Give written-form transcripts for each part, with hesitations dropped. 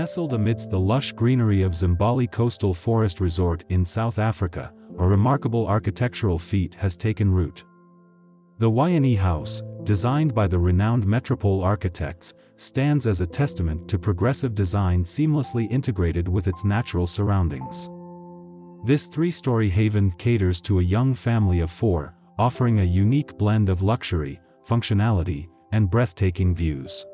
Nestled amidst the lush greenery of Zimbali Coastal Forest Resort in South Africa, a remarkable architectural feat has taken root. The YNE House, designed by the renowned Metropole Architects, stands as a testament to progressive design seamlessly integrated with its natural surroundings. This three-story haven caters to a young family of 4, offering a unique blend of luxury, functionality, and breathtaking views.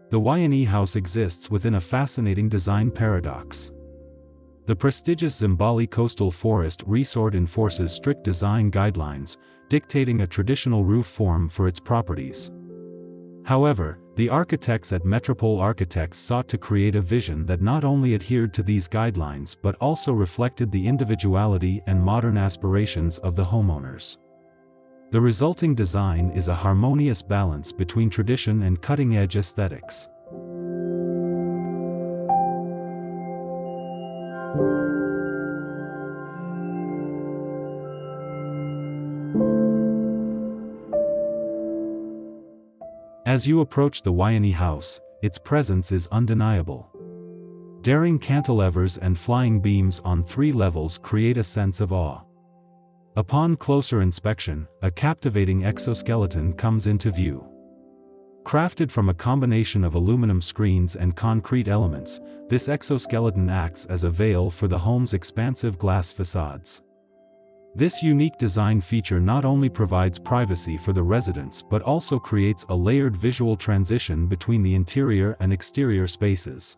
The YNE House exists within a fascinating design paradox. The prestigious Zimbali Coastal Forest Resort enforces strict design guidelines, dictating a traditional roof form for its properties. However, the architects at Metropole Architects sought to create a vision that not only adhered to these guidelines but also reflected the individuality and modern aspirations of the homeowners. The resulting design is a harmonious balance between tradition and cutting-edge aesthetics. As you approach the YNE House, its presence is undeniable. Daring cantilevers and flying beams on 3 levels create a sense of awe. Upon closer inspection, a captivating exoskeleton comes into view. Crafted from a combination of aluminum screens and concrete elements, this exoskeleton acts as a veil for the home's expansive glass facades. This unique design feature not only provides privacy for the residents but also creates a layered visual transition between the interior and exterior spaces.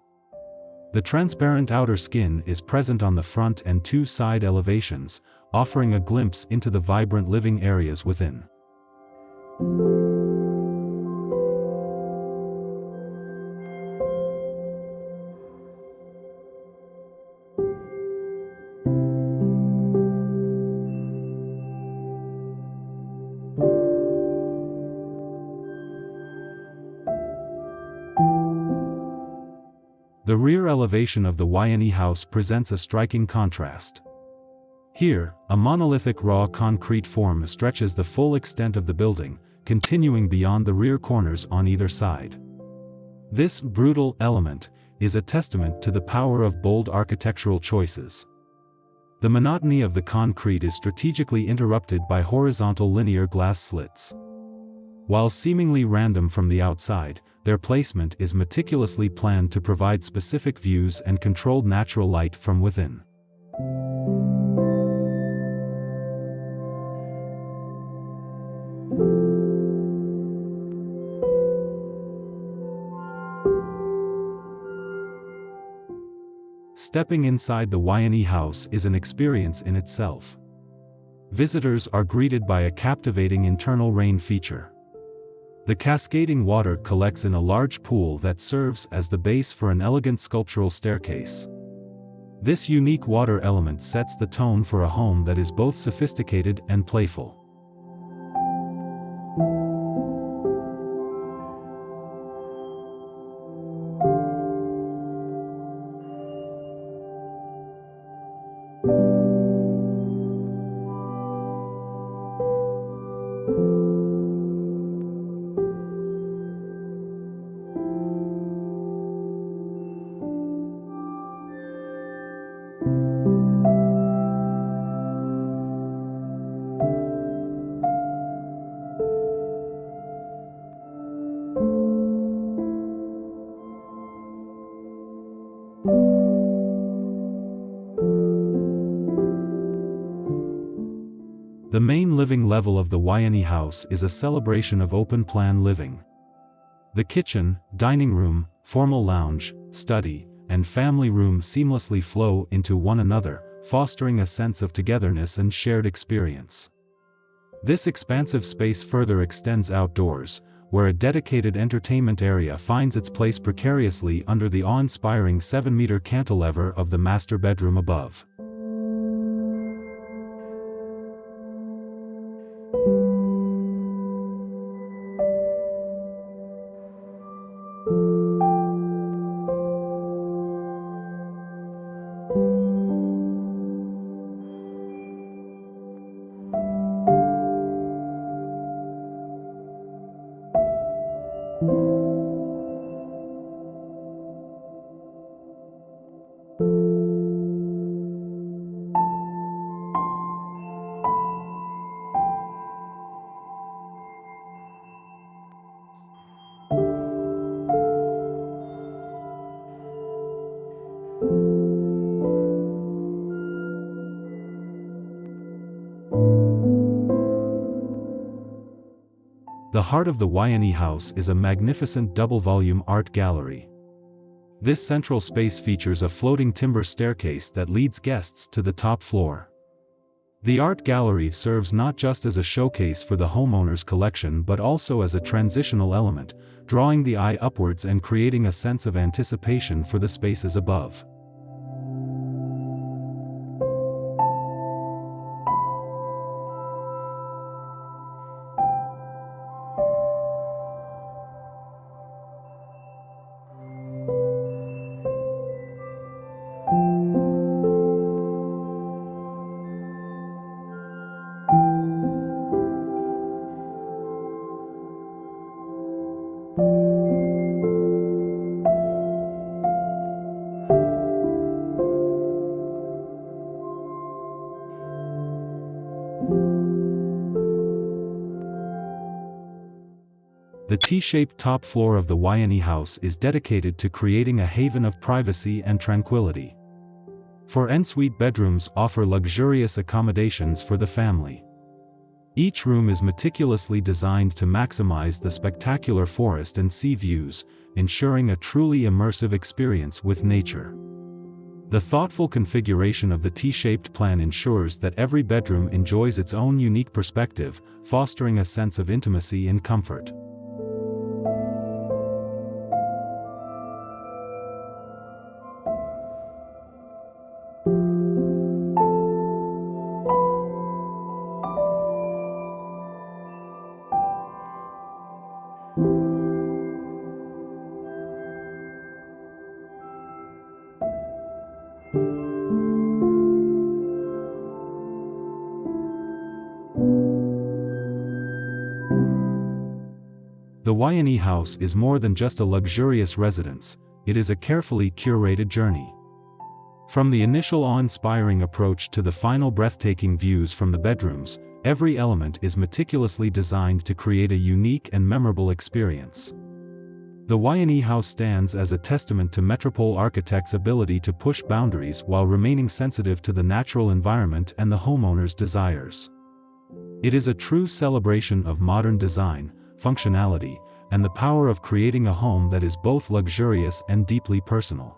The transparent outer skin is present on the front and 2 side elevations, offering a glimpse into the vibrant living areas within. The rear elevation of the YNE House presents a striking contrast. Here, a monolithic raw concrete form stretches the full extent of the building, continuing beyond the rear corners on either side. This brutal element is a testament to the power of bold architectural choices. The monotony of the concrete is strategically interrupted by horizontal linear glass slits. While seemingly random from the outside, their placement is meticulously planned to provide specific views and controlled natural light from within. Stepping inside the YNE House is an experience in itself. Visitors are greeted by a captivating internal rain feature. The cascading water collects in a large pool that serves as the base for an elegant sculptural staircase. This unique water element sets the tone for a home that is both sophisticated and playful. The main living level of the YNE House is a celebration of open-plan living. The kitchen, dining room, formal lounge, study, and family room seamlessly flow into one another, fostering a sense of togetherness and shared experience. This expansive space further extends outdoors, where a dedicated entertainment area finds its place precariously under the awe-inspiring 7-meter cantilever of the master bedroom above. The heart of the YNE House is a magnificent double-volume art gallery. This central space features a floating timber staircase that leads guests to the top floor. The art gallery serves not just as a showcase for the homeowner's collection but also as a transitional element, drawing the eye upwards and creating a sense of anticipation for the spaces above. The T-shaped top floor of the YNE House is dedicated to creating a haven of privacy and tranquility. For ensuite bedrooms offer luxurious accommodations for the family. Each room is meticulously designed to maximize the spectacular forest and sea views, ensuring a truly immersive experience with nature. The thoughtful configuration of the T-shaped plan ensures that every bedroom enjoys its own unique perspective, fostering a sense of intimacy and comfort. The YNE House is more than just a luxurious residence, it is a carefully curated journey. From the initial awe-inspiring approach to the final breathtaking views from the bedrooms, every element is meticulously designed to create a unique and memorable experience. The YNE House stands as a testament to Metropole Architects' ability to push boundaries while remaining sensitive to the natural environment and the homeowner's desires. It is a true celebration of modern design, functionality, and the power of creating a home that is both luxurious and deeply personal.